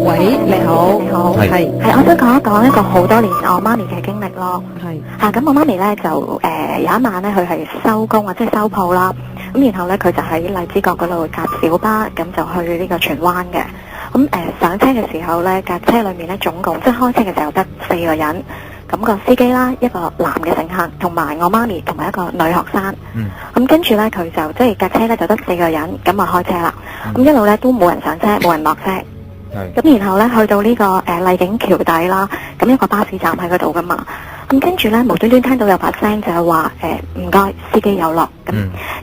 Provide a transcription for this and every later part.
喂，你好，你好，係我想講一個好多年我媽咪嘅經歷咯。係咁我媽咪咧就有一晚咧，佢係收工啊，即係收鋪啦。咁然後咧，佢就喺荔枝角嗰度搭小巴，咁就去呢個荃灣嘅。咁上車嘅時候咧，架車裏面咧總共即係開車嘅時候得4個人。咁個司機啦，一個男嘅乘客，同埋我媽咪，同埋一個女學生。咁跟住咧，佢就即係架車咧就得4個人，咁啊開車啦。咁一路咧都冇人上車，冇人落車。咁然後咧去到呢個麗景橋底啦，咁一個巴士站喺嗰度噶嘛。咁跟住咧無端端聽到有把聲就係話唔該，司機有落。咁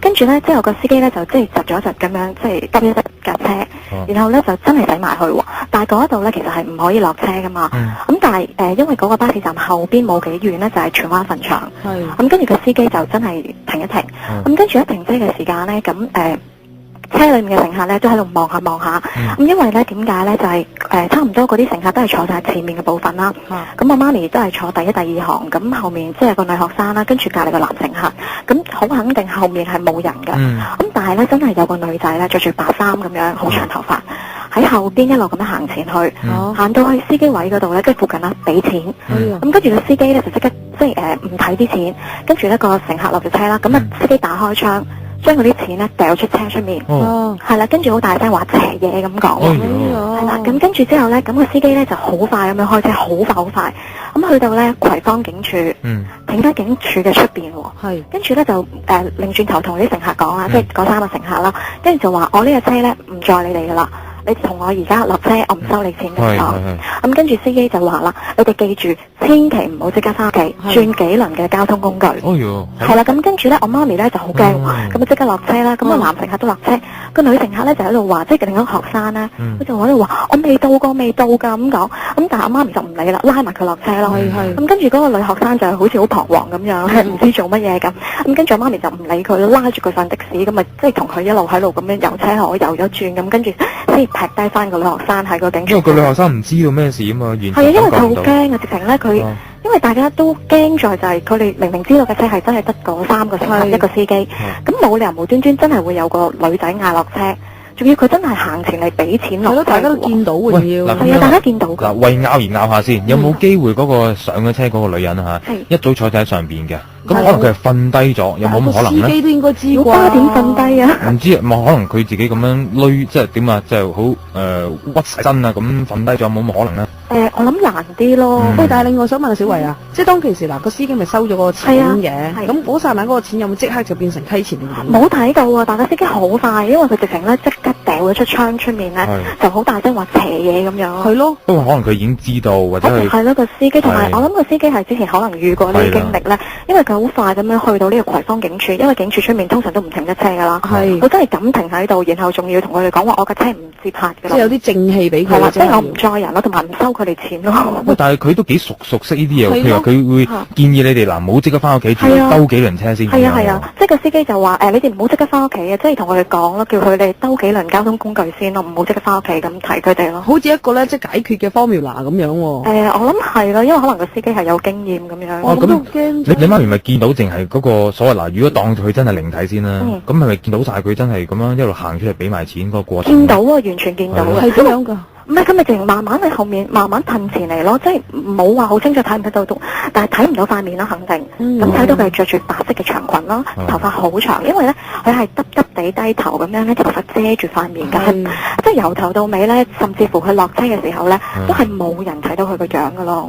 跟住咧之後個司機咧就即係窒咗一窒咁樣，即係急一急架車。然後咧就真係駛埋去喎，但係嗰度咧其實係唔可以落車噶嘛。咁但係因為嗰個巴士站後邊冇幾遠咧就係荃灣墳場。咁跟住個司機就真係停一停。咁跟住一停車嘅時間咧，咁車裏面嘅乘客咧都喺度望下望下。咁因為咧點解咧就係差唔多嗰啲乘客都係坐晒前面嘅部分啦。咁我媽咪都係坐第一、第二行，咁後面即係個女學生啦，跟住隔離個男乘客。咁好肯定後面係冇人㗎。咁但係咧真係有個女仔咧着住白衫咁樣，好長頭髮，喺後邊一路咁樣行前去，行到去司機位嗰度咧，即係附近啦，俾錢。咁跟住個司機咧就即刻即係唔睇啲錢，跟住咧個乘客落咗車啦，咁啊司機打開窗，將嗰啲錢咧掉出車出面。係啦，跟住好大聲話邪嘢咁講。係啦，咁跟住之後咧，咁個司機咧就好快咁樣開車，好快好快。咁去到咧葵芳警署，停喺警署嘅出邊喎。跟住咧就擰轉頭同啲乘客講啦，即係嗰3個乘客啦，跟住就話我呢個車咧唔載你哋噶啦。你同我而家落車，我唔收你錢嘅。咁跟住司機就話啦，你哋記住，千祈唔好即刻翻屋企，轉幾輪嘅交通工具。係啦，咁跟住咧，我媽咪咧就好驚，咁啊即刻落車啦。咁個男乘客都落車，個女乘客咧就喺度話，即係另一個學生咧，佢就喺度話我未到㗎咁講。咁但係我媽咪就唔理啦，拉埋佢落車咯。咁跟住嗰個女學生就好似好彷徨咁樣，唔知做乜嘢咁。咁跟住我媽咪就唔理佢，拉住佢上的士，咁啊即係同佢一路喺度咁樣遊車河遊咗轉，咁跟住先劈低翻個女學生喺個警署。因為個女學生唔知道咩事啊嘛，完全感覺唔到。係啊，因為佢好驚啊，直情咧佢，因為大家都驚在就係佢哋明明知道嘅車係真係得嗰3個乘客一個司機，咁冇理由無端端真係會有個女仔嗌落車，仲要佢真係行前嚟俾錢落車。係咯，大家都見到嘅要。係啊，大家見到㗎。嗱，為拗而拗下先，有冇機會嗰個上咗車嗰個女人嚇，一早坐喺上邊嘅？咁可能佢係瞓低咗，有冇咁可能咧？司機都應該知啩。巴點瞓低啊？唔知，可能佢自己咁樣累，即係點啊？即係好屈身啊，咁瞓低咗，有冇咁可能咧？我諗難啲咯。喂，但係另外想問下小維啊，即係當其時嗱，個司機咪收咗個錢嘅，咁嗰剎那嗰個錢有冇即刻就變成溪錢定點？冇睇到啊，但係個司機好快，因為佢直情咧即刻掉咗出窗出面咧，就好大聲話邪嘢咁樣。係咯。不過可能佢已經知道或者係咯，個司機同埋我諗個司機係之前可能遇過呢啲經歷咧，因為佢好快咁樣去到呢個葵芳警署，因為警署出面通常都唔停得車噶啦。佢真係咁停喺度，然後仲要同佢哋講話我架車唔接客㗎啦。即係有啲正氣俾佢。係啦，即係我唔載人咯，同埋唔收佢哋錢咯。但係佢都幾熟悉呢啲嘢，譬如話佢會建議你哋嗱，唔好即刻翻屋企住，兜幾輪車先。係啊，即係個司機就話你哋唔好即刻翻屋企啊，即係同佢哋講咯，叫佢哋兜幾輪交通工具先咯，唔好即刻翻屋企咁提佢哋咯。好似一個咧，即係解決嘅 formula 咁樣喎。我諗係咯，因為可能個司機係有經驗咁樣。我都驚。你媽咪咪見到淨係嗰個所謂嗱，如果當佢真係靈體先啦，咁係咪見到晒佢真係咁樣一路行出嚟俾埋錢嗰個過程？見到啊，完全見到啊，係咁樣㗎。唔係，佢咪淨慢慢喺後面慢慢褪前嚟咯，即係冇話好清楚睇唔睇到到，但係睇唔到塊面啦，肯定。咁睇到佢係着住白色嘅長裙啦，頭髮好長，因為咧佢係耷耷地低頭咁樣咧，頭髮遮住塊面㗎，即係由頭到尾咧，甚至乎佢落車嘅時候咧，都係冇人睇到佢個樣㗎咯。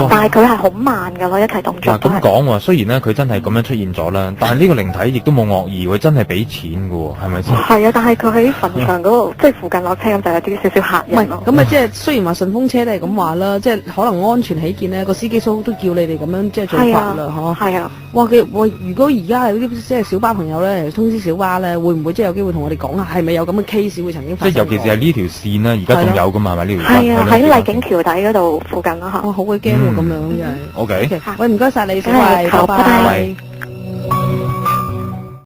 但係佢係好慢㗎咯，一切動作都係。咁講喎，雖然咧佢真係咁樣出現咗啦，但係呢個靈體亦都冇惡意，佢真係俾錢㗎喎，係咪先？係啊，但係佢喺墳場嗰度，即係附近落車咁就有啲少少嚇人咯。咁啊，即係雖然話順風車都係咁話啦，即係可能安全起見咧，個司機叔都叫你哋咁樣即係做法啦，嗬。係啊。哇！如果而家係啲即係小巴朋友咧，通知小巴咧，會唔會即係有機會同我哋講下，係咪有咁嘅 case 會曾經發生？即係尤其是係呢條線啦，而家仲有㗎嘛，係咪呢條？係啊，喺麗景橋底嗰度附近啦嚇。哇！好鬼驚喎，咁樣真係。OK。喂，唔該曬你，小維，拜拜。